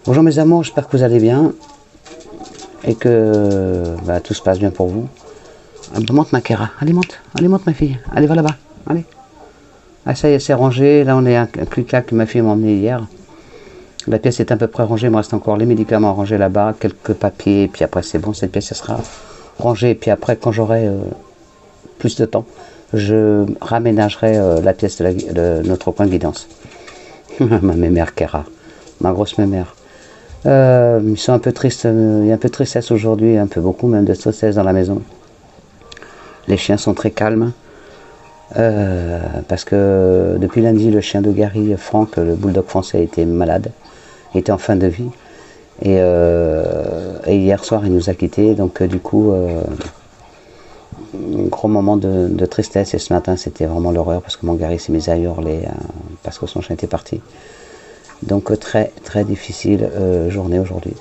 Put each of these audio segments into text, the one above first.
Bonjour mes amours, j'espère que vous allez bien et que tout se passe bien pour vous. Monte ma Kéra, allez monte ma fille, allez va là-bas, allez. Ah ça y est, c'est rangé, là on est un clic-clac que ma fille m'a emmené hier. La pièce est à peu près rangée, il me reste encore les médicaments à ranger là-bas, quelques papiers, et puis après c'est bon, cette pièce elle sera rangée, et puis après quand j'aurai plus de temps, je raménagerai la pièce de notre coin de guidance. Ma mémère Kéra, ma grosse mémère. Ils sont un peu tristes, il y a un peu de tristesse aujourd'hui, un peu beaucoup même de tristesse dans la maison. Les chiens sont très calmes, parce que depuis lundi, le chien de Gary, Franck, le bulldog français, était malade, était en fin de vie. Et hier soir, il nous a quittés, donc du coup, un gros moment de tristesse. Et ce matin, c'était vraiment l'horreur, parce que mon Gary s'est mis à hurler, parce que son chien était parti. Donc très très difficile journée aujourd'hui.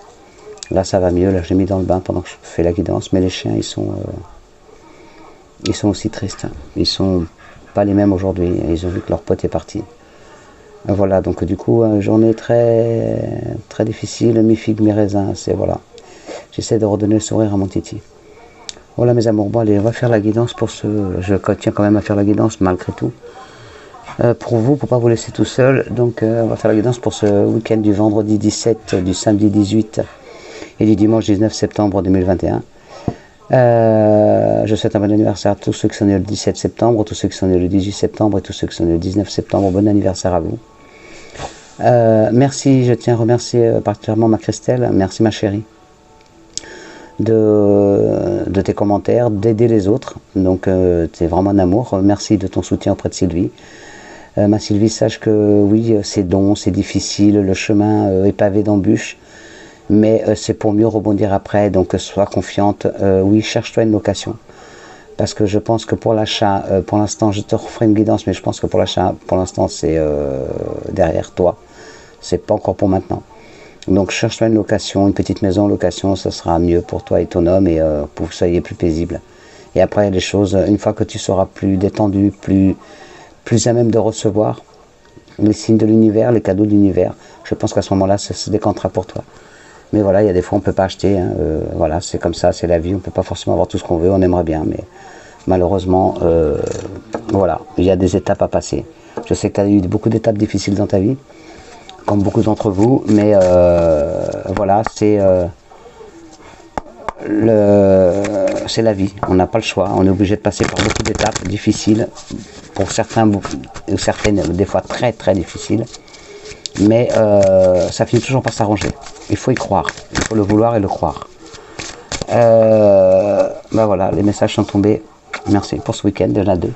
Là ça va mieux, là je l'ai mis dans le bain pendant que je fais la guidance, mais les chiens ils sont aussi tristes. Ils sont pas les mêmes aujourd'hui, ils ont vu que leur pote est parti. Voilà, donc du coup journée très très difficile, mi-figue, mi-raisin, c'est voilà. J'essaie de redonner le sourire à mon titi. Voilà mes amours, bon allez on va faire la guidance pour je tiens quand même à faire la guidance malgré tout. Pour vous, pour pas vous laisser tout seul, donc on va faire la guidance pour ce week-end du vendredi 17, du samedi 18 et du dimanche 19 septembre 2021. Je souhaite un bon anniversaire à tous ceux qui sont nés le 17 septembre, tous ceux qui sont nés le 18 septembre et tous ceux qui sont nés le 19 septembre. Bon anniversaire à vous. Merci, je tiens à remercier particulièrement ma Christelle, merci ma chérie, de tes commentaires, d'aider les autres, donc c'est vraiment un amour. Merci de ton soutien auprès de Sylvie. Ma Sylvie, sache que oui, c'est long, c'est difficile, le chemin est pavé d'embûches, mais c'est pour mieux rebondir après, donc sois confiante. Oui, cherche-toi une location, parce que je pense que pour l'achat, pour l'instant, je te referai une guidance, mais je pense que pour l'achat, pour l'instant, c'est derrière toi, c'est pas encore pour maintenant. Donc cherche-toi une location, une petite maison en location, ça sera mieux pour toi et ton homme, et pour que vous soyez plus paisible. Et après, les choses, une fois que tu seras plus détendu, plus à même de recevoir les signes de l'univers, les cadeaux de l'univers, je pense qu'à ce moment-là, ça se décantera pour toi. Mais voilà, il y a des fois, on ne peut pas acheter, hein, voilà, c'est comme ça, c'est la vie, on ne peut pas forcément avoir tout ce qu'on veut, on aimerait bien, mais malheureusement, voilà, il y a des étapes à passer. Je sais que tu as eu beaucoup d'étapes difficiles dans ta vie, comme beaucoup d'entre vous, mais voilà, c'est la vie, on n'a pas le choix, on est obligé de passer par beaucoup d'étapes difficiles, pour certains ou certaines, des fois très très difficiles, mais ça finit toujours par s'arranger. Il faut y croire, il faut le vouloir et le croire. Voilà, les messages sont tombés. Merci pour ce week-end, il y en a 2.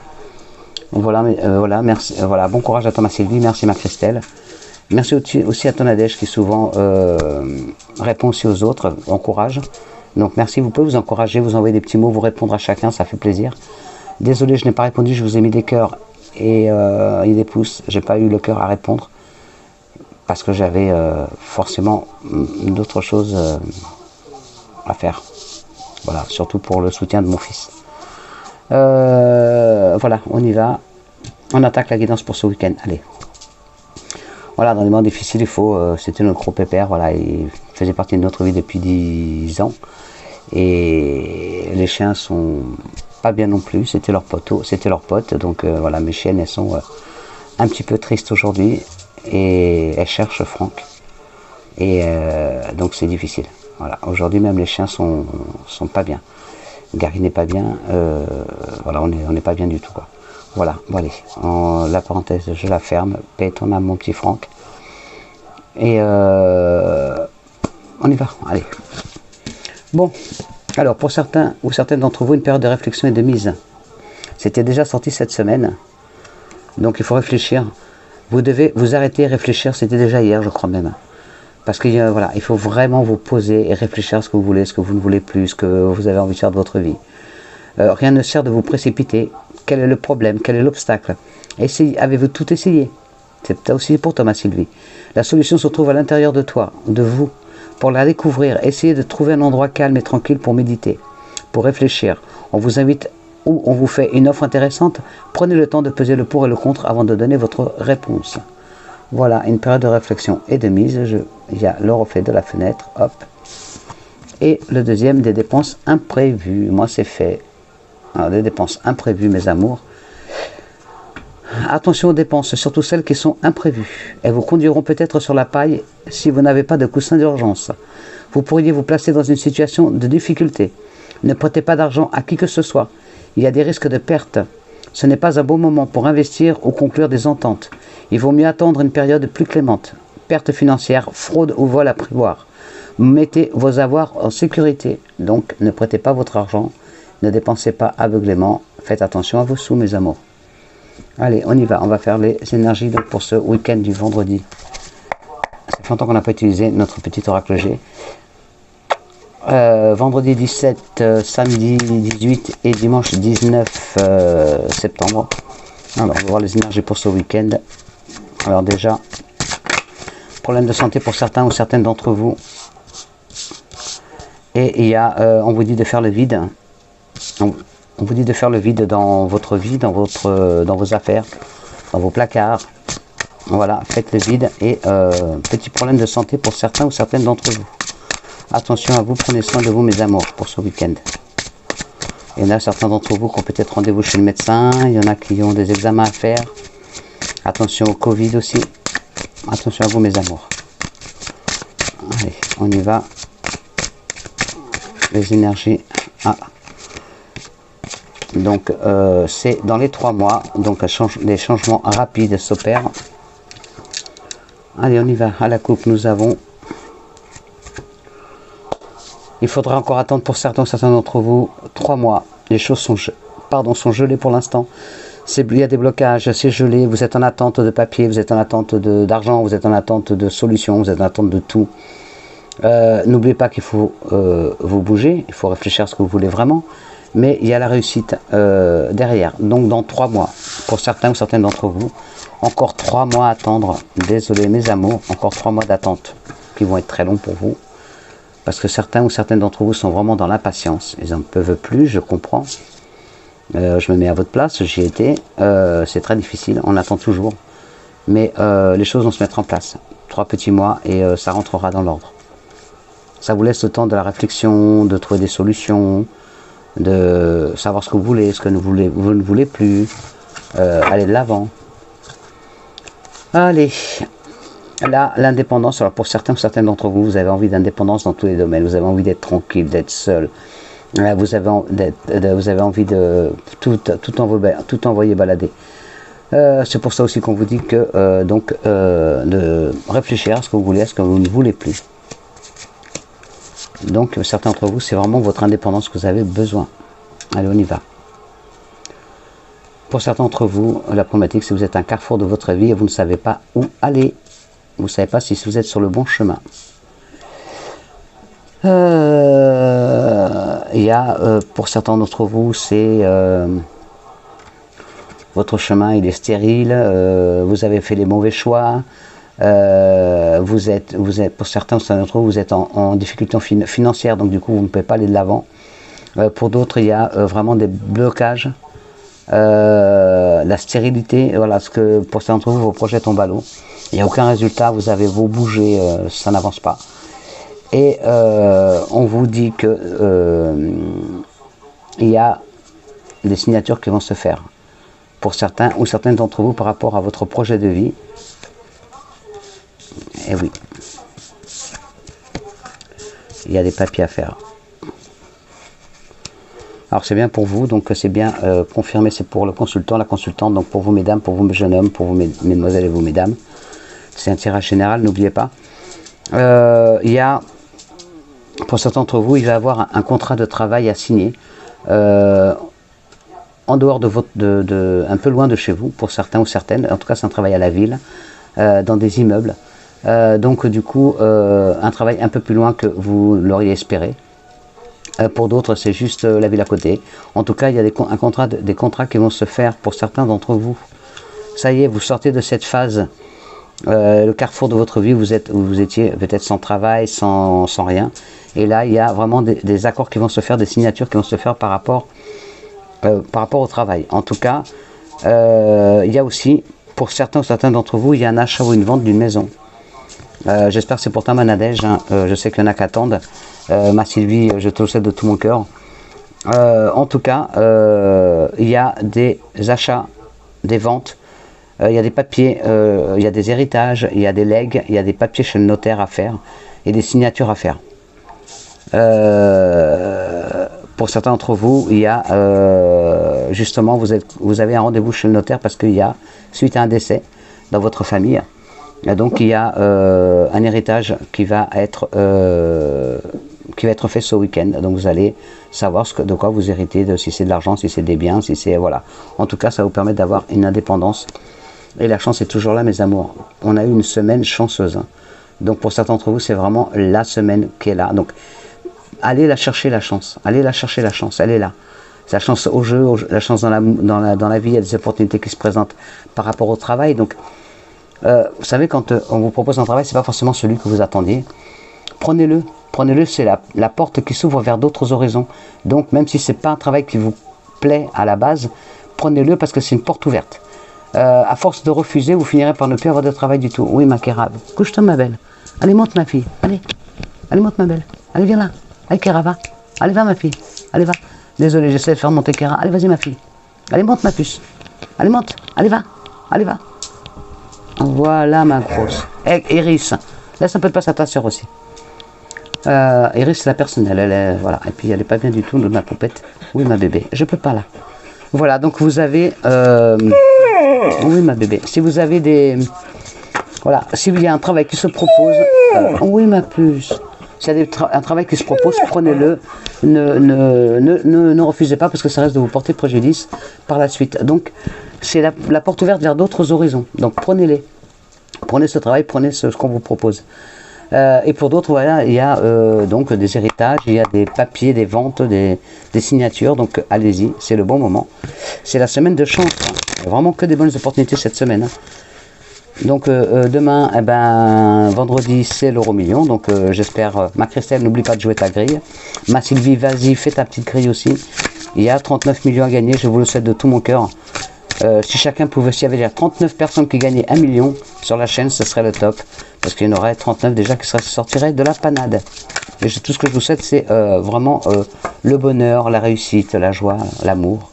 Voilà, voilà, merci, voilà, bon courage à toi ma Sylvie, merci ma Christelle. Merci aussi à ton Nadège qui souvent répond aussi aux autres, encourage. Donc merci, vous pouvez vous encourager, vous envoyer des petits mots, vous répondre à chacun, ça fait plaisir. Désolé, je n'ai pas répondu, je vous ai mis des cœurs et des pouces, j'ai pas eu le cœur à répondre parce que j'avais forcément d'autres choses à faire. Voilà, surtout pour le soutien de mon fils. Voilà, on y va, on attaque la guidance pour ce week-end, allez. Voilà, dans les moments difficiles, il faut, c'était notre gros pépère, voilà, il faisait partie de notre vie depuis 10 ans. Et les chiens sont pas bien non plus, c'était leur pote, donc voilà, mes chiennes, elles sont un petit peu tristes aujourd'hui, et elles cherchent Franck. Et donc c'est difficile. Voilà, aujourd'hui même les chiens sont pas bien. Gary n'est pas bien, voilà, on n'est pas bien du tout, quoi. Voilà, bon allez, la parenthèse je la ferme, paix ton âme mon petit Franck. Et on y va, allez. Bon, alors pour certains ou certaines d'entre vous, une période de réflexion et de mise. C'était déjà sorti cette semaine, donc il faut réfléchir. Vous devez vous arrêter et réfléchir, c'était déjà hier je crois même. Parce que voilà, il faut vraiment vous poser et réfléchir à ce que vous voulez, ce que vous ne voulez plus, ce que vous avez envie de faire de votre vie. Rien ne sert de vous précipiter. Quel est le problème? Quel est l'obstacle? Avez-vous tout essayé? C'est aussi pour toi, ma Sylvie. La solution se trouve à l'intérieur de toi, de vous. Pour la découvrir, essayez de trouver un endroit calme et tranquille pour méditer, pour réfléchir. On vous invite ou on vous fait une offre intéressante. Prenez le temps de peser le pour et le contre avant de donner votre réponse. Voilà, une période de réflexion et de mise. Je il y a le reflet de la fenêtre, hop. Et le deuxième, des dépenses imprévues. Moi, c'est fait. Alors, des dépenses imprévues, mes amours. Attention aux dépenses, surtout celles qui sont imprévues. Elles vous conduiront peut-être sur la paille si vous n'avez pas de coussin d'urgence. Vous pourriez vous placer dans une situation de difficulté. Ne prêtez pas d'argent à qui que ce soit. Il y a des risques de perte. Ce n'est pas un bon moment pour investir ou conclure des ententes. Il vaut mieux attendre une période plus clémente. Perte financière, fraude ou vol à prévoir. Mettez vos avoirs en sécurité. Donc, ne prêtez pas votre argent. Ne dépensez pas aveuglément. Faites attention à vos sous, mes amours. Allez, on y va. On va faire les énergies donc, pour ce week-end du vendredi. Ça fait longtemps qu'on n'a pas utilisé notre petit oracle G. Vendredi 17, samedi 18 et dimanche 19 septembre. Alors, on va voir les énergies pour ce week-end. Alors déjà, problème de santé pour certains ou certaines d'entre vous. Et il y a, on vous dit de faire le vide. On vous dit de faire le vide dans votre vie, dans vos affaires, dans vos placards. Voilà, faites le vide. Et petit problème de santé pour certains ou certaines d'entre vous. Attention à vous, prenez soin de vous, mes amours, pour ce week-end. Il y en a certains d'entre vous qui ont peut-être rendez-vous chez le médecin. Il y en a qui ont des examens à faire. Attention au Covid aussi. Attention à vous, mes amours. Allez, on y va. Les énergies. Ah. Donc, c'est dans les 3 mois. Donc, les changements rapides s'opèrent. Allez, on y va. À la coupe, nous avons... Il faudra encore attendre pour certains d'entre vous 3 mois. Les choses sont gelées pour l'instant. Il y a des blocages, c'est gelé. Vous êtes en attente de papier, vous êtes en attente d'argent, vous êtes en attente de solutions, vous êtes en attente de tout. N'oubliez pas qu'il faut vous bouger, il faut réfléchir à ce que vous voulez vraiment. Mais il y a la réussite derrière. Donc dans 3 mois, pour certains ou certaines d'entre vous, encore 3 mois à attendre. Désolé mes amours, encore 3 mois d'attente qui vont être très longs pour vous. Parce que certains ou certaines d'entre vous sont vraiment dans l'impatience. Ils n'en peuvent plus, je comprends. Je me mets à votre place, j'y étais. C'est très difficile, on attend toujours. Mais les choses vont se mettre en place. 3 petits mois et ça rentrera dans l'ordre. Ça vous laisse le temps de la réflexion, de trouver des solutions, de savoir ce que vous voulez, ce que vous ne voulez plus. Aller de l'avant. Allez. Là, l'indépendance, alors pour certains ou certaines d'entre vous, vous avez envie d'indépendance dans tous les domaines. Vous avez envie d'être tranquille, d'être seul. Vous avez envie de tout envoyer balader. C'est pour ça aussi qu'on vous dit que de réfléchir à ce que vous voulez, à ce que vous ne voulez plus. Donc certains d'entre vous, c'est vraiment votre indépendance que vous avez besoin. Allez, on y va. Pour certains d'entre vous, la problématique, c'est que vous êtes à un carrefour de votre vie et vous ne savez pas où aller. Vous ne savez pas si vous êtes sur le bon chemin. Il y a, pour certains d'entre vous, c'est votre chemin, il est stérile, vous avez fait les mauvais choix, vous êtes, pour certains d'entre vous, vous êtes en difficulté financière, donc du coup, vous ne pouvez pas aller de l'avant. Pour d'autres, il y a vraiment des blocages, la stérilité, voilà, ce que pour certains d'entre vous, vos projets tombent à l'eau. Il n'y a aucun résultat, vous avez beau bouger, ça n'avance pas. Et on vous dit que il y a des signatures qui vont se faire pour certains ou certaines d'entre vous par rapport à votre projet de vie. Et oui, il y a des papiers à faire. Alors c'est bien pour vous, donc c'est bien confirmé, c'est pour le consultant, la consultante, donc pour vous mesdames, pour vous mes jeunes hommes, pour vous mesdemoiselles et vous mesdames. C'est un tirage général, n'oubliez pas. Il y a, pour certains d'entre vous, il va y avoir un contrat de travail à signer en dehors de un peu loin de chez vous, pour certains ou certaines. En tout cas, c'est un travail à la ville, dans des immeubles. Donc, du coup, un travail un peu plus loin que vous l'auriez espéré. Pour d'autres, c'est juste la ville à côté. En tout cas, il y a des contrats qui vont se faire pour certains d'entre vous. Ça y est, vous sortez de cette phase. Le carrefour de votre vie, vous étiez peut-être sans travail, sans rien. Et là, il y a vraiment des accords qui vont se faire, des signatures qui vont se faire par rapport au travail. En tout cas, il y a aussi, pour certains ou certains d'entre vous, il y a un achat ou une vente d'une maison. J'espère que c'est pour ta Manadège, hein. Je sais qu'il y en a qui attendent. Ma Sylvie, je te le souhaite de tout mon cœur. En tout cas, il y a des achats, des ventes, il y a des papiers, il y a des héritages, il y a des legs, il y a des papiers chez le notaire à faire et des signatures à faire. Pour certains d'entre vous, il y a justement, vous avez un rendez-vous chez le notaire parce qu'il y a, suite à un décès dans votre famille, donc il y a un héritage qui va être fait ce week-end. Donc vous allez savoir de quoi vous héritez, si c'est de l'argent, si c'est des biens, si c'est... Voilà. En tout cas, ça vous permet d'avoir une indépendance. Et la chance est toujours là, mes amours. On a eu une semaine chanceuse, hein. Donc pour certains d'entre vous, c'est vraiment la semaine qui est là. Donc allez la chercher, la chance. Allez la chercher, la chance. Elle est là. C'est la chance au jeu, la chance dans la vie. Il y a des opportunités qui se présentent par rapport au travail. Donc, vous savez, quand on vous propose un travail, c'est pas forcément celui que vous attendiez. Prenez-le. Prenez-le, c'est la porte qui s'ouvre vers d'autres horizons. Donc, même si c'est pas un travail qui vous plaît à la base, prenez-le parce que c'est une porte ouverte. À force de refuser, vous finirez par ne plus avoir de travail du tout. Oui, ma Kéra, couche-toi, ma belle. Allez, monte, ma fille. Allez, monte, ma belle. Allez, viens là. Allez, Kéra, va. Allez, va, ma fille. Allez, va. Désolé, j'essaie de faire monter Kéra. Allez, vas-y, ma fille. Allez, monte, ma puce. Allez, monte. Allez, va. Allez, va. Voilà, ma grosse. Hey, Iris, laisse un peu de place à ta soeur aussi. Iris, c'est la personnelle. Elle est, voilà. Et puis, elle n'est pas bien du tout, ma poupette. Oui, ma bébé. Je peux pas, là. Voilà, donc vous avez... oui, ma bébé. Si vous avez des... Voilà, s'il y a un travail qui se propose... oui, ma puce. S'il y a un travail qui se propose, prenez-le. Ne refusez pas parce que ça risque de vous porter préjudice par la suite. Donc, c'est la porte ouverte vers d'autres horizons. Donc, prenez-les. Prenez ce travail, prenez ce qu'on vous propose. Et pour d'autres, voilà, il y a donc des héritages, il y a des papiers, des ventes, des signatures. Donc, allez-y, c'est le bon moment. C'est la semaine de chance. Hein. Il y a vraiment que des bonnes opportunités cette semaine. Hein. Donc demain, eh ben, vendredi, c'est l'euro million. Donc j'espère, ma Christelle, n'oublie pas de jouer ta grille. Ma Sylvie, vas-y, fais ta petite grille aussi. Il y a 39 millions à gagner, je vous le souhaite de tout mon cœur. Si chacun pouvait, s'il y avait déjà 39 personnes qui gagnaient 1 million sur la chaîne, ce serait le top. Parce qu'il y en aurait 39 déjà qui sortiraient de la panade. Et tout ce que je vous souhaite, c'est vraiment le bonheur, la réussite, la joie, l'amour.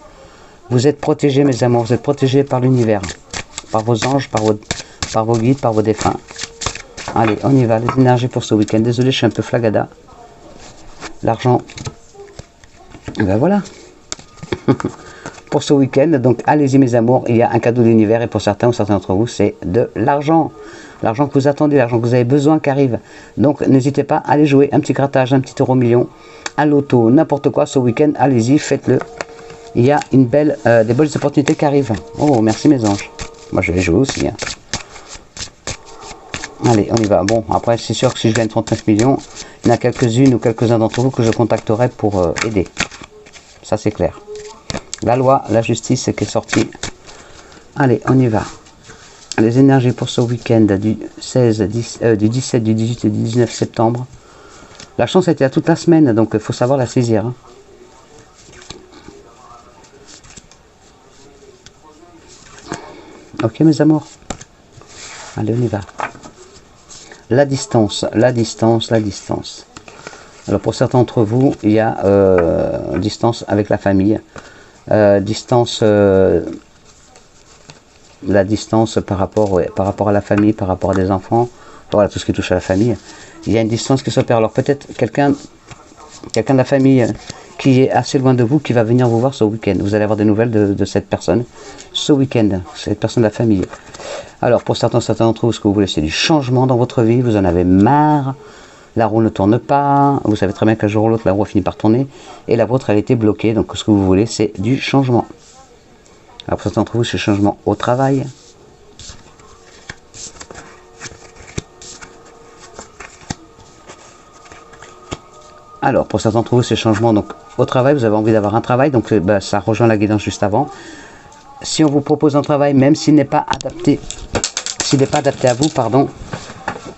Vous êtes protégés, mes amours, vous êtes protégés par l'univers, par vos anges, par vos guides, par vos défunts. Allez, on y va, les énergies pour ce week-end. Désolé, je suis un peu flagada. L'argent, et ben voilà. Pour ce week-end, donc allez-y mes amours, il y a un cadeau de l'univers et pour certains ou certains d'entre vous, c'est de l'argent. L'argent que vous attendez, l'argent que vous avez besoin qui arrive. Donc n'hésitez pas à aller jouer un petit grattage, un petit euro million, à l'auto, n'importe quoi ce week-end, allez-y, faites-le. Il y a des belles opportunités qui arrivent. Oh, merci mes anges. Moi je vais jouer aussi. Hein. Allez, on y va. Bon, après, c'est sûr que si je gagne 39 millions, il y en a quelques-unes ou quelques-uns d'entre vous que je contacterai pour aider. Ça, c'est clair. La loi, la justice qui est sortie. Allez, on y va. Les énergies pour ce week-end du 17, du 18 et du 19 septembre. La chance était à toute la semaine, donc il faut savoir la saisir. Hein. Ok, mes amours. Allez, on y va. La distance, la distance, la distance. Alors pour certains d'entre vous, il y a distance avec la famille, distance, la distance par rapport à la famille, par rapport à des enfants, voilà tout ce qui touche à la famille. Il y a une distance qui s'opère. Alors peut-être quelqu'un de la famille qui est assez loin de vous, qui va venir vous voir ce week-end. Vous allez avoir des nouvelles de cette personne ce week-end, cette personne de la famille. Alors pour certains d'entre vous, ce que vous voulez, c'est du changement dans votre vie, vous en avez marre, la roue ne tourne pas, vous savez très bien qu'un jour ou l'autre, la roue a fini par tourner, et la vôtre, elle était bloquée, donc ce que vous voulez, c'est du changement. Alors pour certains d'entre vous, c'est changement au travail. Alors pour certains d'entre vous, c'est changement donc au travail, vous avez envie d'avoir un travail, donc ça rejoint la guidance juste avant. Si on vous propose un travail, même s'il n'est pas adapté, à vous, pardon,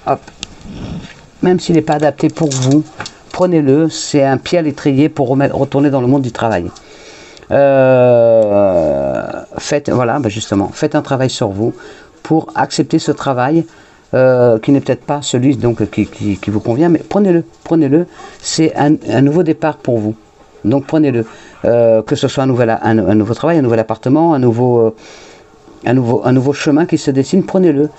hop, même s'il n'est pas adapté pour vous, prenez-le, c'est un pied à l'étrier pour retourner dans le monde du travail. Faites, voilà, justement, faites un travail sur vous pour accepter ce travail, qui n'est peut-être pas celui donc, qui vous convient, mais prenez-le, c'est un nouveau départ pour vous. Donc prenez-le, que ce soit un nouveau travail, un nouvel appartement, un nouveau chemin qui se dessine, prenez-le.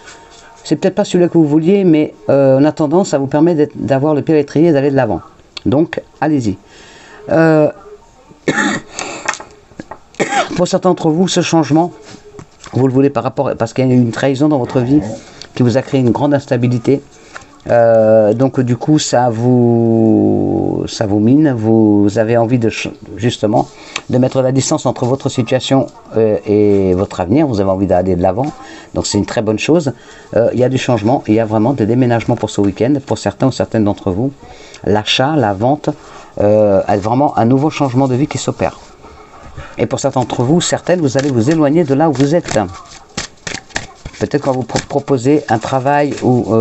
C'est peut-être pas celui-là que vous vouliez, mais en attendant, ça vous permet d'avoir le pied à l'étrier et d'aller de l'avant. Donc, allez-y. Pour certains d'entre vous, ce changement, vous le voulez parce qu'il y a eu une trahison dans votre vie qui vous a créé une grande instabilité. Donc du coup ça vous mine, vous avez envie justement de mettre la distance entre votre situation et votre avenir, vous avez envie d'aller de l'avant, donc c'est une très bonne chose. Il y a du changement, il y a vraiment des déménagements pour ce week-end, pour certains ou certaines d'entre vous, l'achat, la vente, vraiment un nouveau changement de vie qui s'opère. Et pour certains d'entre vous, certaines, vous allez vous éloigner de là où vous êtes. Peut-être qu'on va vous proposer un travail ou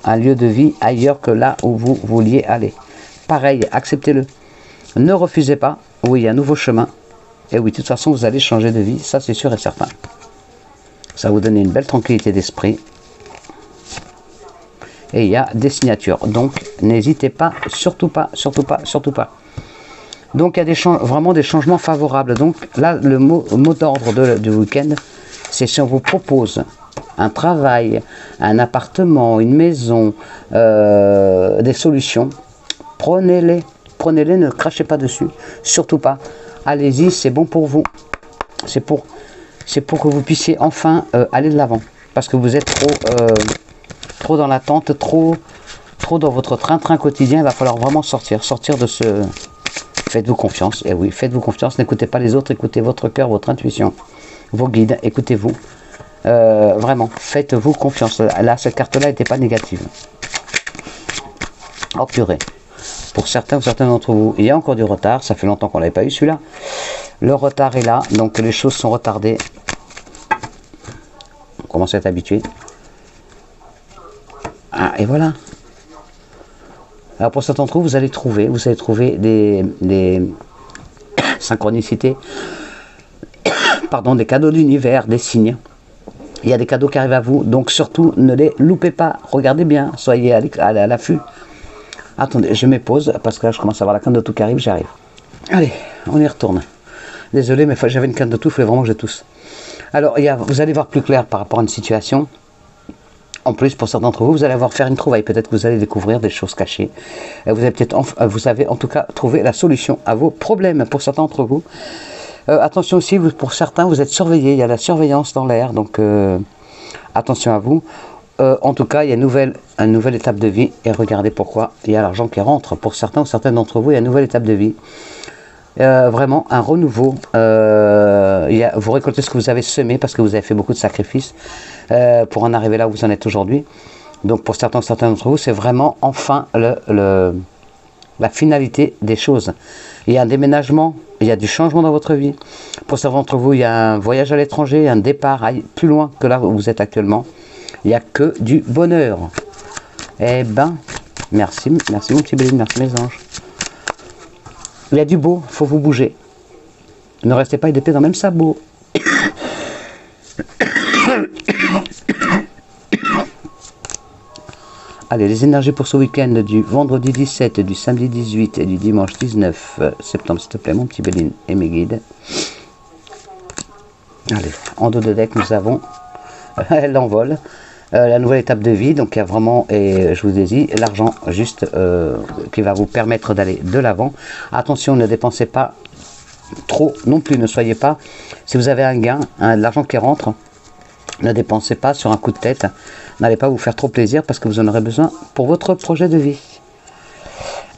un lieu de vie ailleurs que là où vous vouliez aller. Pareil, acceptez-le. Ne refusez pas. Oui, il y a un nouveau chemin. Et oui, de toute façon, vous allez changer de vie. Ça, c'est sûr et certain. Ça va vous donner une belle tranquillité d'esprit. Et il y a des signatures. Donc, n'hésitez pas, surtout pas, surtout pas, surtout pas. Donc, il y a vraiment des changements favorables. Donc, là, le mot d'ordre du week-end, c'est si on vous propose un travail, un appartement, une maison, des solutions, prenez-les, ne crachez pas dessus, surtout pas. Allez-y, c'est bon pour vous. C'est pour que vous puissiez enfin aller de l'avant. Parce que vous êtes trop dans l'attente, trop dans votre train-train quotidien. Il va falloir vraiment sortir de ce... Faites-vous confiance. Et oui, faites-vous confiance. N'écoutez pas les autres, écoutez votre cœur, votre intuition, vos guides, écoutez-vous. Vraiment, faites-vous confiance. Là, cette carte-là n'était pas négative. Oh purée. Pour certains ou certaines d'entre vous, il y a encore du retard. Ça fait longtemps qu'on ne l'avait pas eu celui-là. Le retard est là, donc les choses sont retardées. On commence à être habitué. Ah, et voilà. Alors pour certains d'entre vous, vous allez trouver des synchronicités, pardon, des cadeaux de l'univers, des signes. Il y a des cadeaux qui arrivent à vous, donc surtout ne les loupez pas. Regardez bien, soyez à l'affût. Attendez, je me pose parce que là je commence à avoir la canne de tout qui arrive, j'arrive. Allez, on y retourne. Désolé, mais j'avais une canne de tout, il fallait vraiment que je tousse. Alors, vous allez voir plus clair par rapport à une situation. En plus, pour certains d'entre vous, vous allez faire une trouvaille. Peut-être que vous allez découvrir des choses cachées. Vous avez en tout cas trouvé la solution à vos problèmes pour certains d'entre vous. Attention aussi, pour certains, vous êtes surveillés. Il y a la surveillance dans l'air. Donc, attention à vous. En tout cas, il y a une nouvelle étape de vie. Et regardez pourquoi. Il y a l'argent qui rentre. Pour certains ou certaines d'entre vous, il y a une nouvelle étape de vie. Vraiment un renouveau. Vous récoltez ce que vous avez semé parce que vous avez fait beaucoup de sacrifices pour en arriver là où vous en êtes aujourd'hui. Donc pour certains d'entre vous, c'est vraiment enfin la finalité des choses. Il y a un déménagement, il y a du changement dans votre vie. Pour certains d'entre vous, il y a un voyage à l'étranger, un départ plus loin que là où vous êtes actuellement. Il n'y a que du bonheur. Eh ben, merci mon petit Béline, merci mes anges. Il y a du beau, il faut vous bouger. Ne restez pas épais dans le même sabot. Allez, les énergies pour ce week-end du vendredi 17, du samedi 18 et du dimanche 19 septembre, s'il te plaît, mon petit Béline et mes guides. Allez, en dos de deck, nous avons l'envol. La nouvelle étape de vie, donc il y a vraiment, et je vous ai dit, l'argent juste qui va vous permettre d'aller de l'avant. Attention, ne dépensez pas trop non plus, ne soyez pas, si vous avez un gain, de l'argent qui rentre, ne dépensez pas sur un coup de tête, n'allez pas vous faire trop plaisir parce que vous en aurez besoin pour votre projet de vie.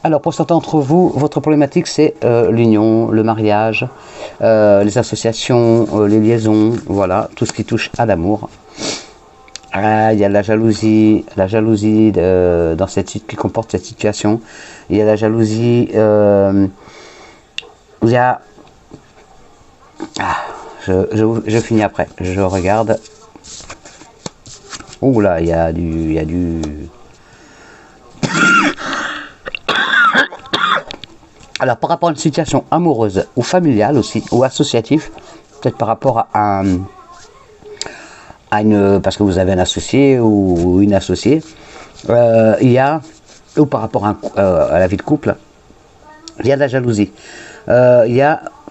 Alors pour certains d'entre vous, votre problématique c'est l'union, le mariage, les associations, les liaisons, voilà, tout ce qui touche à l'amour. Il y a la jalousie qui comporte cette situation. Il y a la jalousie, il y a... je finis après, je regarde. Ouh là, il y a du... Alors par rapport à une situation amoureuse ou familiale aussi, ou associative, peut-être par rapport à parce que vous avez un associé ou une associée, il y a, ou par rapport à la vie de couple, il y a de la jalousie.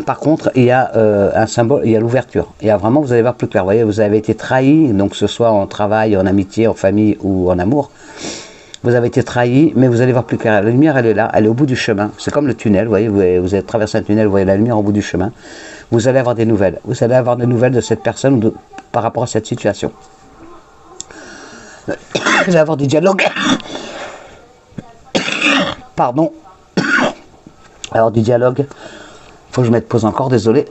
Par contre, il y a un symbole, il y a l'ouverture. Il y a vraiment, vous allez voir plus clair. Vous voyez, vous avez été trahi, donc que ce soit en travail, en amitié, en famille ou en amour. Vous avez été trahi, mais vous allez voir plus clair. La lumière, elle est là, elle est au bout du chemin. C'est comme le tunnel, vous voyez, vous avez traversé un tunnel, vous voyez la lumière au bout du chemin. Vous allez avoir des nouvelles. Vous allez avoir des nouvelles de cette personne par rapport à cette situation. Vous allez avoir du dialogue. Pardon. Alors du dialogue. Faut que je mette pause encore, désolé.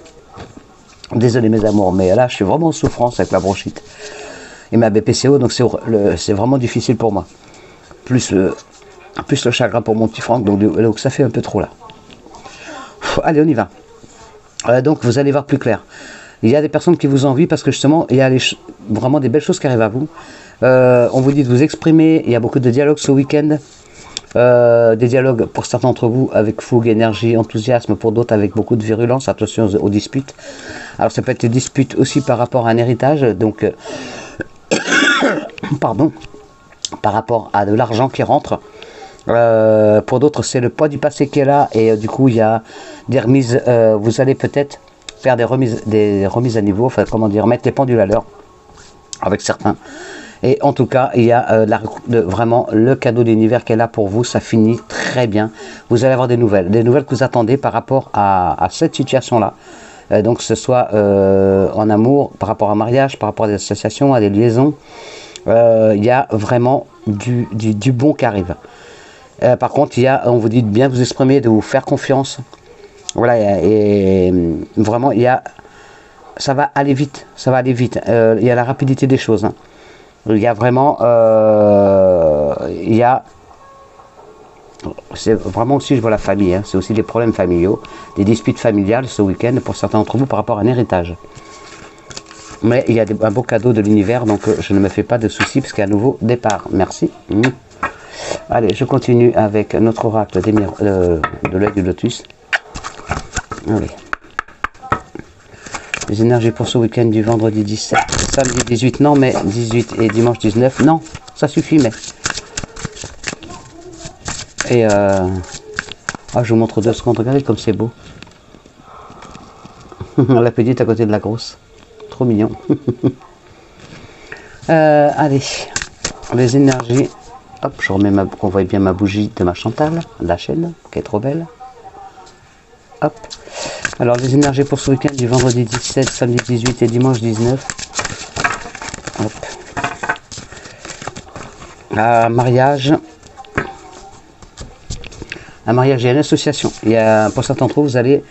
Désolé mes amours, mais là je suis vraiment en souffrance avec la bronchite. Et ma BPCO, donc c'est vraiment difficile pour moi. Plus le chagrin pour mon petit Franck, donc ça fait un peu trop là. Allez, on y va. Donc vous allez voir plus clair. Il y a des personnes qui vous envient parce que justement, il y a vraiment des belles choses qui arrivent à vous. On vous dit de vous exprimer, il y a beaucoup de dialogues ce week-end. Des dialogues pour certains d'entre vous avec fougue, énergie, enthousiasme, pour d'autres avec beaucoup de virulence. Attention aux disputes. Alors ça peut être des disputes aussi par rapport à un héritage, donc pardon, par rapport à de l'argent qui rentre. Pour d'autres c'est le poids du passé qui est là et du coup il y a des remises, vous allez peut-être faire des remises à niveau, enfin comment dire, mettre les pendules à l'heure avec certains. Et en tout cas, il y a vraiment le cadeau de l'univers qui est là pour vous. Ça finit très bien. Vous allez avoir des nouvelles que vous attendez par rapport à cette situation-là. Donc, que ce soit en amour, par rapport à un mariage, par rapport à des associations, à des liaisons. Il y a vraiment du bon qui arrive. Par contre, on vous dit de bien vous exprimer, de vous faire confiance. Voilà, et vraiment, ça va aller vite. Ça va aller vite. Il y a la rapidité des choses. Hein. Il y a vraiment, c'est vraiment aussi, je vois la famille, hein, c'est aussi des problèmes familiaux, des disputes familiales ce week-end pour certains d'entre vous par rapport à un héritage. Mais il y a un beau cadeau de l'univers, donc je ne me fais pas de soucis parce qu'il y a un nouveau départ. Merci. Allez, je continue avec notre oracle de l'œil du lotus. Allez. Les énergies pour ce week-end du vendredi 17, samedi 18, non, mais 18 et dimanche 19, non, ça suffit, mais... Et je vous montre 2 secondes, regardez comme c'est beau. La petite à côté de la grosse, trop mignon. Allez, les énergies, hop, je remets qu'on voit bien ma bougie de ma Chantal, la chaîne, qui est trop belle. Hop. Alors les énergies pour ce week-end du vendredi 17, samedi 18 et dimanche 19. Hop. Un mariage et une association. Pour certains d'entre vous, vous allez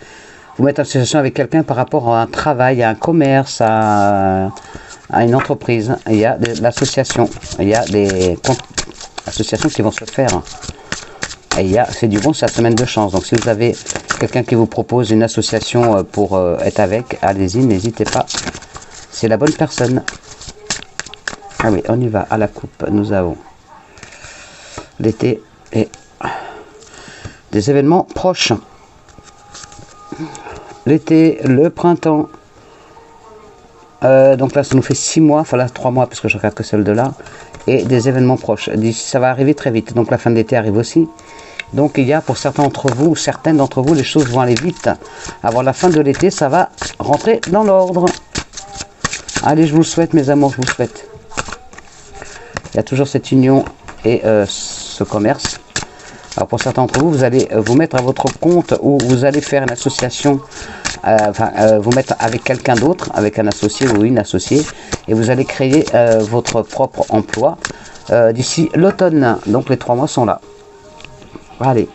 vous mettre en association avec quelqu'un par rapport à un travail, à un commerce, à une entreprise. Il y a de l'association. Il y a des associations qui vont se faire. Et c'est du bon, c'est la semaine de chance. Donc si vous avez quelqu'un qui vous propose une association pour être avec, allez-y, n'hésitez pas. C'est la bonne personne. Ah oui, on y va à la coupe. Nous avons l'été et des événements proches. L'été, le printemps. Donc là, ça nous fait 6 mois, enfin là 3 mois parce que je regarde que celle de là. Et des événements proches. Ça va arriver très vite. Donc la fin de l'été arrive aussi. Donc il y a pour certains d'entre vous, certaines d'entre vous, les choses vont aller vite. Avant la fin de l'été, ça va rentrer dans l'ordre. Allez, je vous le souhaite mes amours, je vous le souhaite. Il y a toujours cette union et ce commerce. Alors pour certains d'entre vous, vous allez vous mettre à votre compte ou vous allez faire une association, vous mettre avec quelqu'un d'autre, avec un associé ou une associée, et vous allez créer votre propre emploi d'ici l'automne. Donc les 3 mois sont là. Allez,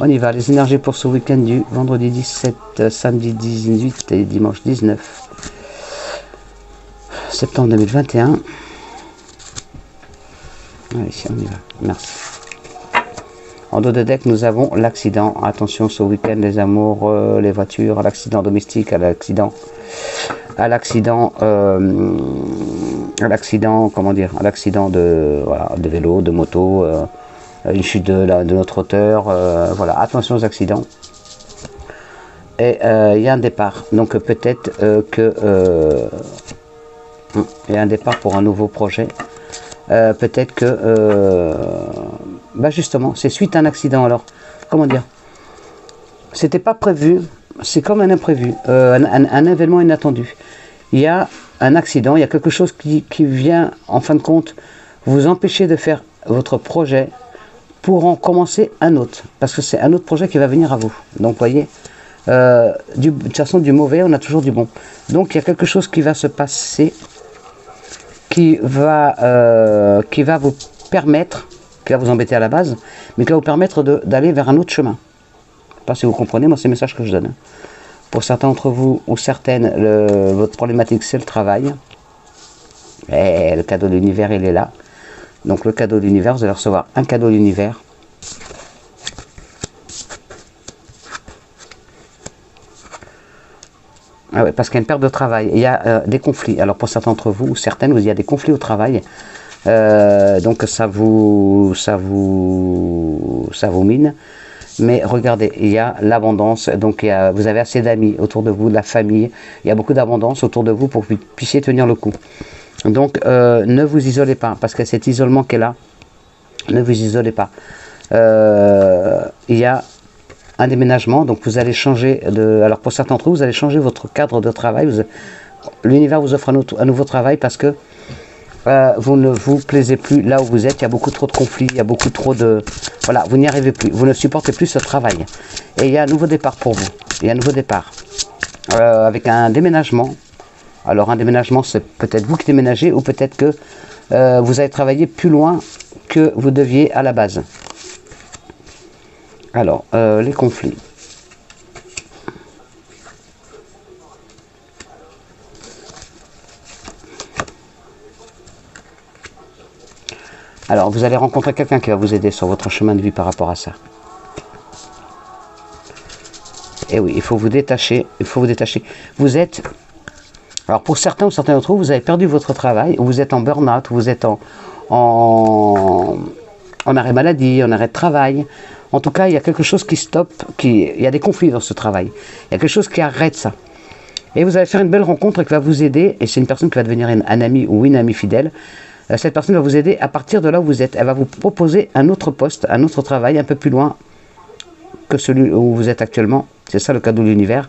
on y va. Les énergies pour ce week-end du vendredi 17, samedi 18 et dimanche 19 septembre 2021. Allez, on y va. Merci. En dos de deck, nous avons l'accident. Attention ce week-end, les amours, les voitures, à l'accident domestique, à l'accident, comment dire, à l'accident de vélo, de moto. Une chute de notre hauteur, voilà, attention aux accidents. Et il y a un départ, donc peut-être que Il y a un départ pour un nouveau projet. Peut-être que, bah justement, c'est suite à un accident. Alors, comment dire? C'était pas prévu, c'est comme un imprévu, un événement inattendu. Il y a un accident, il y a quelque chose qui vient, en fin de compte, vous empêcher de faire votre projet pour en commencer un autre. Parce que c'est un autre projet qui va venir à vous. Donc, vous voyez, de toute façon, du mauvais, on a toujours du bon. Donc, il y a quelque chose qui va se passer qui va vous permettre, qui va vous embêter à la base, mais qui va vous permettre d'aller vers un autre chemin. Je ne sais pas si vous comprenez, moi c'est le message que je donne. Pour certains d'entre vous, ou certaines, votre problématique c'est le travail. Et le cadeau de l'univers, il est là. Donc le cadeau de l'univers, vous allez recevoir un cadeau de l'univers. Ah ouais, parce qu'il y a une perte de travail, il y a des conflits. Alors pour certains d'entre vous, ou certaines, il y a des conflits au travail. Donc ça vous mine. Mais regardez, il y a l'abondance, donc vous avez assez d'amis autour de vous, de la famille. Il y a beaucoup d'abondance autour de vous pour que vous puissiez tenir le coup. Donc ne vous isolez pas, parce que cet isolement qui est là, ne vous isolez pas. Il y a un déménagement, donc vous allez changer alors pour certains d'entre vous, vous allez changer votre cadre de travail. L'univers vous offre un nouveau travail parce que vous ne vous plaisez plus là où vous êtes. Il y a beaucoup trop de conflits, il y a beaucoup trop de... Voilà, vous n'y arrivez plus, vous ne supportez plus ce travail. Et il y a un nouveau départ pour vous. Il y a un nouveau départ. Avec un déménagement. Alors un déménagement, c'est peut-être vous qui déménagez ou peut-être que vous avez travaillé plus loin que vous deviez à la base. Alors, les conflits. Alors, vous allez rencontrer quelqu'un qui va vous aider sur votre chemin de vie par rapport à ça. Et oui, il faut vous détacher. Il faut vous détacher. Vous êtes... Alors, pour certains ou certains d'entre vous, vous avez perdu votre travail, ou vous êtes en burn-out, ou vous êtes en arrêt maladie, en arrêt de travail. En tout cas, il y a quelque chose qui stoppe, il y a des conflits dans ce travail. Il y a quelque chose qui arrête ça. Et vous allez faire une belle rencontre qui va vous aider, et c'est une personne qui va devenir un ami ou une amie fidèle. Cette personne va vous aider à partir de là où vous êtes. Elle va vous proposer un autre poste, un autre travail, un peu plus loin que celui où vous êtes actuellement. C'est ça le cadeau de l'univers.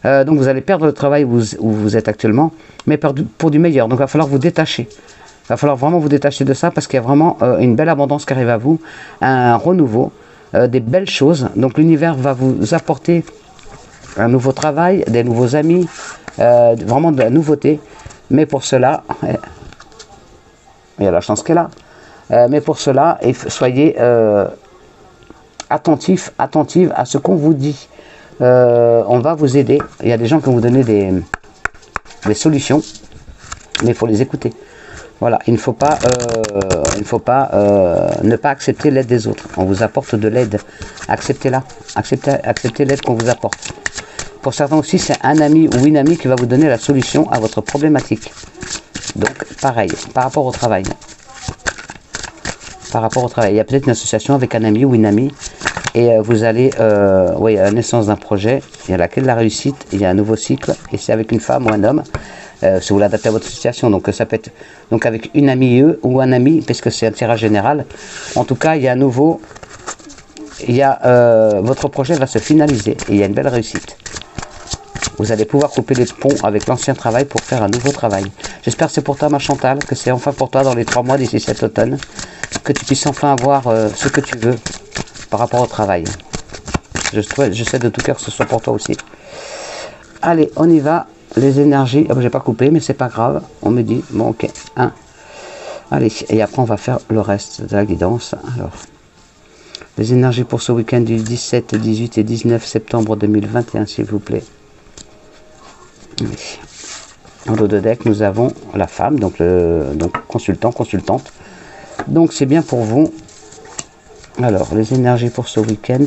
Donc vous allez perdre le travail où vous êtes actuellement, mais pour du meilleur. Donc il va falloir vous détacher. Il va falloir vraiment vous détacher de ça parce qu'il y a vraiment une belle abondance qui arrive à vous, un renouveau, des belles choses. Donc l'univers va vous apporter un nouveau travail, des nouveaux amis, vraiment de la nouveauté. Mais pour cela, il y a la chance qu'elle a. Mais pour cela, soyez attentifs, attentives à ce qu'on vous dit. On va vous aider. Il y a des gens qui vont vous donner des solutions, mais il faut les écouter. Voilà, il ne faut pas ne pas accepter l'aide des autres. On vous apporte de l'aide, acceptez-la, acceptez l'aide qu'on vous apporte. Pour certains aussi, c'est un ami ou une amie qui va vous donner la solution à votre problématique. Donc, pareil, par rapport au travail. Par rapport au travail, il y a peut-être une association avec un ami ou une amie, et vous allez, oui, il y a la naissance d'un projet, il y a la clé de la réussite, il y a un nouveau cycle, et c'est avec une femme ou un homme. Si vous l'adaptez à votre situation, donc ça peut être donc avec une amie ou un ami, puisque c'est un tirage général. En tout cas, il y a un nouveau, votre projet va se finaliser et il y a une belle réussite. Vous allez pouvoir couper les ponts avec l'ancien travail pour faire un nouveau travail. J'espère que c'est pour toi, ma Chantal, que c'est enfin pour toi dans les 3 mois d'ici cet automne, que tu puisses enfin avoir ce que tu veux par rapport au travail. Je sais de tout cœur que ce soit pour toi aussi. Allez, on y va. Les énergies, j'ai pas coupé, mais c'est pas grave. On me dit, bon ok, 1. Allez, et après on va faire le reste de la guidance. Alors, les énergies pour ce week-end du 17, 18 et 19 septembre 2021, s'il vous plaît. Allez. En lot de deck, nous avons la femme, donc consultant, consultante. Donc c'est bien pour vous. Alors, les énergies pour ce week-end.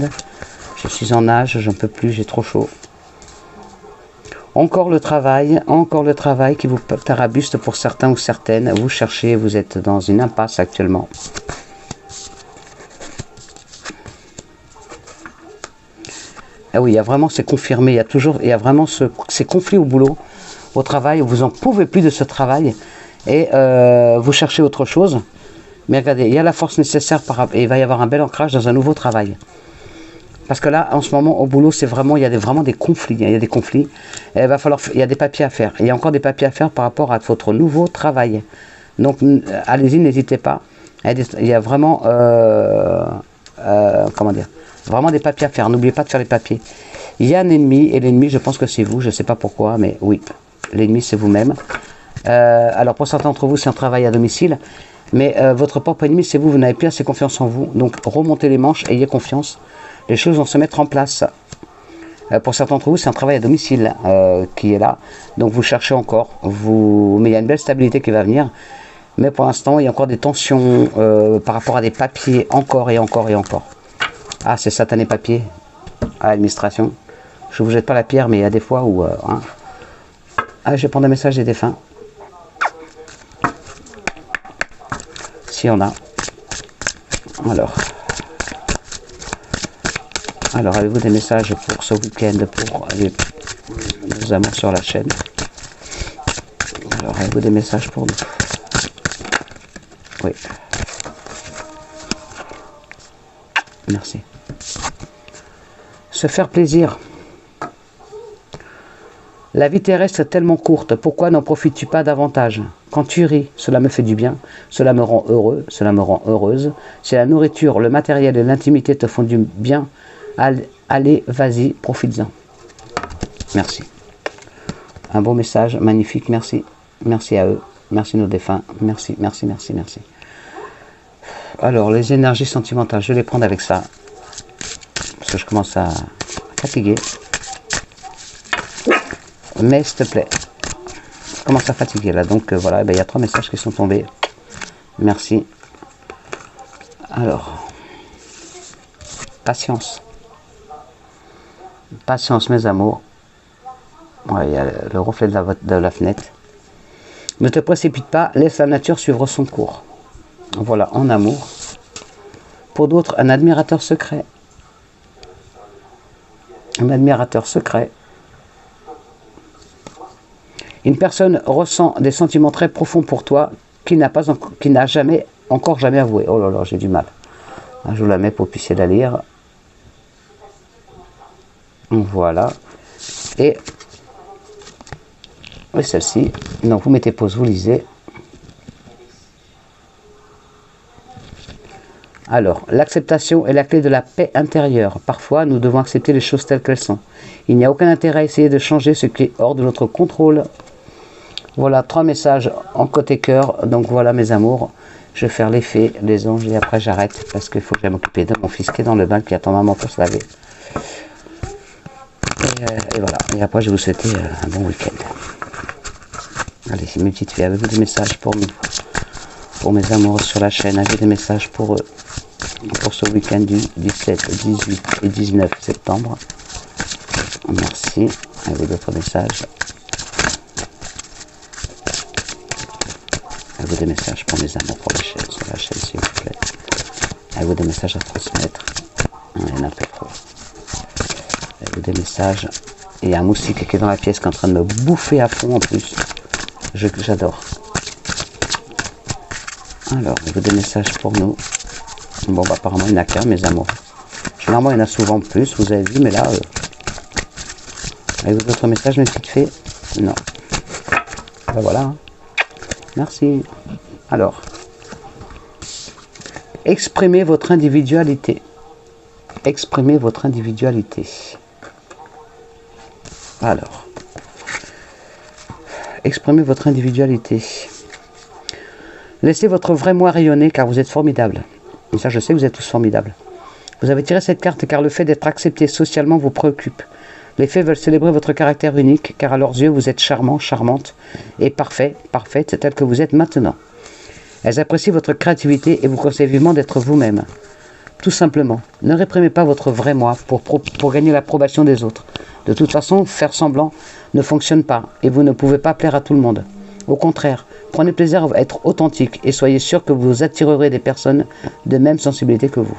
Je suis en nage, j'en peux plus, j'ai trop chaud. Encore le travail qui vous tarabuste pour certains ou certaines. Vous cherchez, vous êtes dans une impasse actuellement. Ah oui, il y a vraiment, c'est confirmé, il y a vraiment ces conflits au boulot au travail, vous n'en pouvez plus de ce travail et vous cherchez autre chose. Mais regardez, il y a la force nécessaire et il va y avoir un bel ancrage dans un nouveau travail. Parce que là, en ce moment, au boulot, c'est vraiment, il y a vraiment des conflits. Il y a des conflits. Et il y a des papiers à faire. Il y a encore des papiers à faire par rapport à votre nouveau travail. Donc, allez-y, n'hésitez pas. Il y a vraiment, comment dire, vraiment des papiers à faire. N'oubliez pas de faire les papiers. Il y a un ennemi, et l'ennemi, je pense que c'est vous. Je ne sais pas pourquoi, mais oui, l'ennemi, c'est vous-même. Alors, pour certains d'entre vous, c'est un travail à domicile. Mais votre propre ennemi, c'est vous. Vous n'avez plus assez confiance en vous. Donc, remontez les manches, ayez confiance. Les choses vont se mettre en place. Pour certains d'entre vous, c'est un travail à domicile qui est là. Donc vous cherchez encore. Mais il y a une belle stabilité qui va venir. Mais pour l'instant, il y a encore des tensions par rapport à des papiers, encore et encore et encore. Ah, c'est satané papier à l'administration. Je ne vous jette pas la pierre, mais il y a des fois où... hein. Ah, je vais prendre un message des défunts. S'il y en a. Alors, avez-vous des messages pour ce week-end, pour nos amours sur la chaîne? Alors, avez-vous des messages pour nous? Oui. Merci. Se faire plaisir. La vie terrestre est tellement courte, pourquoi n'en profites-tu pas davantage? Quand tu ris, cela me fait du bien, cela me rend heureux, cela me rend heureuse. Si la nourriture, le matériel et l'intimité te font du bien, allez, vas-y, profites-en. Merci. Un beau message, magnifique, merci. Merci à eux, merci nos défunts, merci, merci, merci, merci. Alors, les énergies sentimentales, je vais les prendre avec ça. Parce que je commence à fatiguer. Mais s'il te plaît, je commence à fatiguer là. Donc voilà, il y a 3 messages qui sont tombés. Merci. Alors, patience. Patience, mes amours. Ouais, il y a le reflet de la fenêtre. Ne te précipite pas, laisse la nature suivre son cours. Voilà, en amour. Pour d'autres, un admirateur secret. Un admirateur secret. Une personne ressent des sentiments très profonds pour toi qui n'a jamais avoué. Oh là là, j'ai du mal. Je vous la mets pour que vous puissiez la lire. Voilà. Et celle-ci. Donc vous mettez pause, vous lisez. Alors, l'acceptation est la clé de la paix intérieure. Parfois, nous devons accepter les choses telles qu'elles sont. Il n'y a aucun intérêt à essayer de changer ce qui est hors de notre contrôle. Voilà, 3 messages en côté cœur. Donc voilà, mes amours. Je vais faire l'effet, les anges, et après j'arrête parce qu'il faut que j'aille m'occuper de mon fils qui est dans le bain, qui attend maman pour se laver. Et voilà, et après je vais vous souhaiter un bon week-end. Allez, c'est mes petites filles, avez-vous des messages pour nous, pour mes amours sur la chaîne? Avez-vous des messages pour eux, pour ce week-end du 17, 18 et 19 septembre? Merci. Avez-vous d'autres messages? Avez-vous des messages pour mes amours pour la chaîne, sur la chaîne, s'il vous plaît? Avez-vous des messages à transmettre? Il y en a un peu trop. Avez-vous des messages? Il y a un moustique qui est dans la pièce qui est en train de me bouffer à fond en plus. J'adore. Alors, avez-vous des messages pour nous? Bon, bah, apparemment, il n'y en a qu'un, mes amours. Généralement, il y en a souvent plus, vous avez vu, mais là... Avez-vous d'autres messages, mes petites fées? Non. Ben voilà. Hein. Merci. Alors, exprimez votre individualité. Exprimez votre individualité. Alors, exprimez votre individualité. Laissez votre vrai moi rayonner car vous êtes formidable. Et ça, je sais que vous êtes tous formidables. Vous avez tiré cette carte car le fait d'être accepté socialement vous préoccupe. Les faits veulent célébrer votre caractère unique, car à leurs yeux, vous êtes charmant, charmante, et parfait, parfaite, tel que vous êtes maintenant. Elles apprécient votre créativité et vous conseillent vivement d'être vous-même. Tout simplement, ne réprimez pas votre vrai moi pour gagner l'approbation des autres. De toute façon, faire semblant ne fonctionne pas, et vous ne pouvez pas plaire à tout le monde. Au contraire, prenez plaisir à être authentique, et soyez sûr que vous attirerez des personnes de même sensibilité que vous.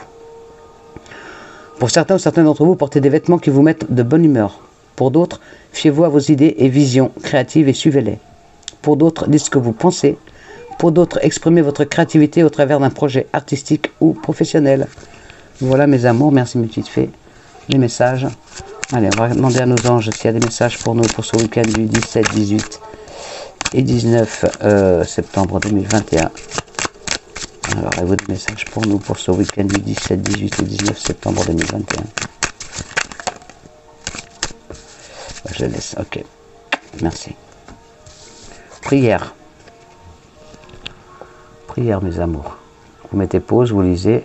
Pour certains ou certaines d'entre vous, portez des vêtements qui vous mettent de bonne humeur. Pour d'autres, fiez-vous à vos idées et visions créatives et suivez-les. Pour d'autres, dites ce que vous pensez. Pour d'autres, exprimez votre créativité au travers d'un projet artistique ou professionnel. Voilà mes amours, merci mes petites fées. Les messages. Allez, on va demander à nos anges s'il y a des messages pour nous pour ce week-end du 17, 18 et 19 septembre 2021. Alors, avez-vous des messages pour nous pour ce week-end du 17, 18 et 19 septembre 2021? Je laisse, ok. Merci. Prière. Prière, mes amours. Vous mettez pause, vous lisez.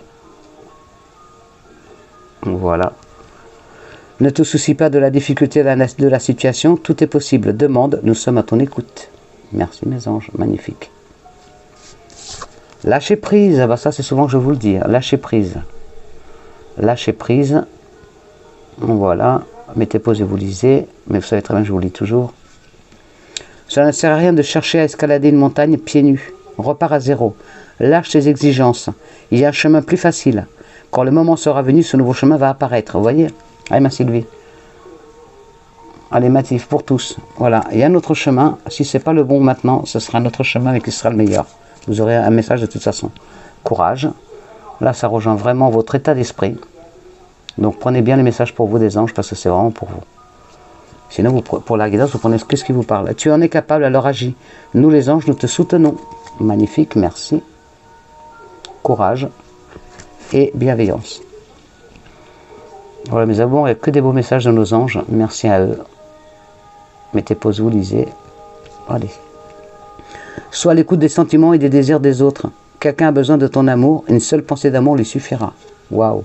Voilà. Ne te soucie pas de la difficulté de la situation. Tout est possible. Demande, nous sommes à ton écoute. Merci, mes anges. Magnifique. Lâcher prise. Ah bah ça, c'est souvent que je vous le dis. Lâcher prise. Lâcher prise. Voilà. Mettez pause et vous lisez. Mais vous savez très bien que je vous lis toujours. Cela ne sert à rien de chercher à escalader une montagne pieds nus. Repars à zéro. Lâche tes exigences. Il y a un chemin plus facile. Quand le moment sera venu, ce nouveau chemin va apparaître. Vous voyez? Allez, ma Sylvie. Allez, Mathif, pour tous. Voilà. Il y a un autre chemin. Si ce n'est pas le bon maintenant, ce sera un autre chemin, mais qui sera le meilleur. Vous aurez un message de toute façon. Courage. Là, ça rejoint vraiment votre état d'esprit. Donc, prenez bien les messages pour vous des anges, parce que c'est vraiment pour vous. Sinon, vous, pour la guidance, vous prenez ce qui vous parle. Tu en es capable, alors agis. Nous, les anges, nous te soutenons. Magnifique, merci. Courage et bienveillance. Voilà, mes amours, il n'y a que des beaux messages de nos anges. Merci à eux. Mettez pause, vous lisez. Allez. Sois à l'écoute des sentiments et des désirs des autres. Quelqu'un a besoin de ton amour. Une seule pensée d'amour lui suffira. Waouh.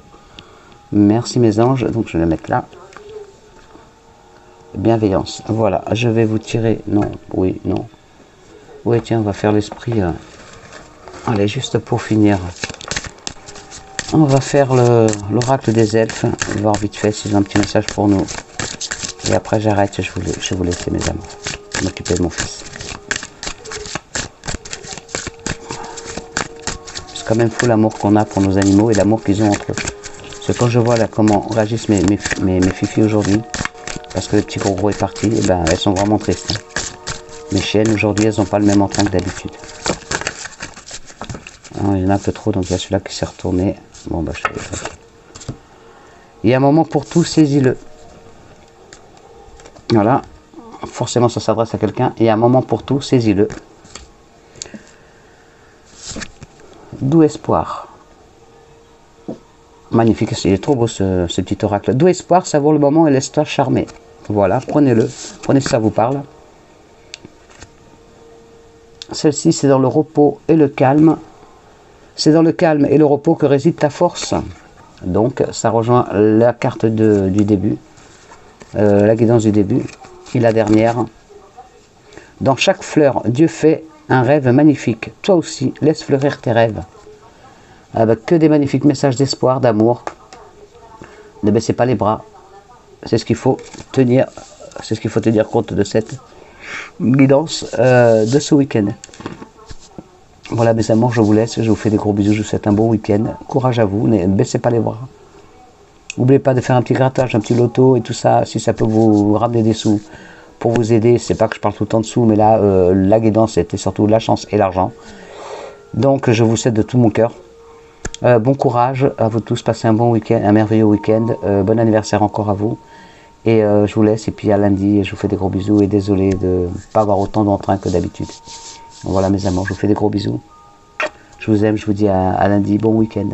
Merci, mes anges. Donc, je vais le mettre là. Bienveillance. Voilà, je vais vous tirer. Non, oui, non. Oui, tiens, on va faire l'esprit. Allez, juste pour finir. On va faire l'oracle des elfes. On va voir vite fait s'ils ont un petit message pour nous. Et après, j'arrête. Je vais vous laisser, mes amours. M'occuper de mon fils. C'est quand même fou l'amour qu'on a pour nos animaux et l'amour qu'ils ont entre eux. Parce que quand je vois là comment réagissent mes fifis aujourd'hui, parce que le petit gros est parti, et ben, elles sont vraiment tristes. Hein. Mes chiennes aujourd'hui, elles n'ont pas le même entrain que d'habitude. Il y en a un peu trop, donc il y a celui-là qui s'est retourné. Bon, bah, je fais les trucs. Il y a un moment pour tout, saisis-le. Voilà. Forcément, ça s'adresse à quelqu'un. Il y a un moment pour tout, saisis-le. Doux espoir. Magnifique, il est trop beau ce petit oracle. Doux espoir, savoure le moment et laisse-toi charmer. Voilà, prenez-le. Prenez si ça vous parle. Celle-ci, c'est dans le repos et le calme. C'est dans le calme et le repos que réside ta force. Donc, ça rejoint la carte du début. La guidance du début. Et la dernière. Dans chaque fleur, Dieu fait un rêve magnifique. Toi aussi, laisse fleurir tes rêves. Avec que des magnifiques messages d'espoir, d'amour. Ne baissez pas les bras. C'est ce qu'il faut tenir. C'est ce qu'il faut tenir compte de cette guidance de ce week-end. Voilà, mes amours, je vous laisse. Je vous fais des gros bisous. Je vous souhaite un bon week-end. Courage à vous. Ne baissez pas les bras. N'oubliez pas de faire un petit grattage, un petit loto et tout ça. Si ça peut vous ramener des sous pour vous aider. C'est pas que je parle tout le temps de sous, mais là, la guidance, c'était surtout la chance et l'argent. Donc, je vous souhaite de tout mon cœur. Bon courage à vous tous, passez un bon week-end, un merveilleux week-end, bon anniversaire encore à vous, et je vous laisse, et puis à lundi, je vous fais des gros bisous, et désolé de ne pas avoir autant d'entrain que d'habitude. Voilà mes amours, je vous fais des gros bisous, je vous aime, je vous dis à lundi, bon week-end.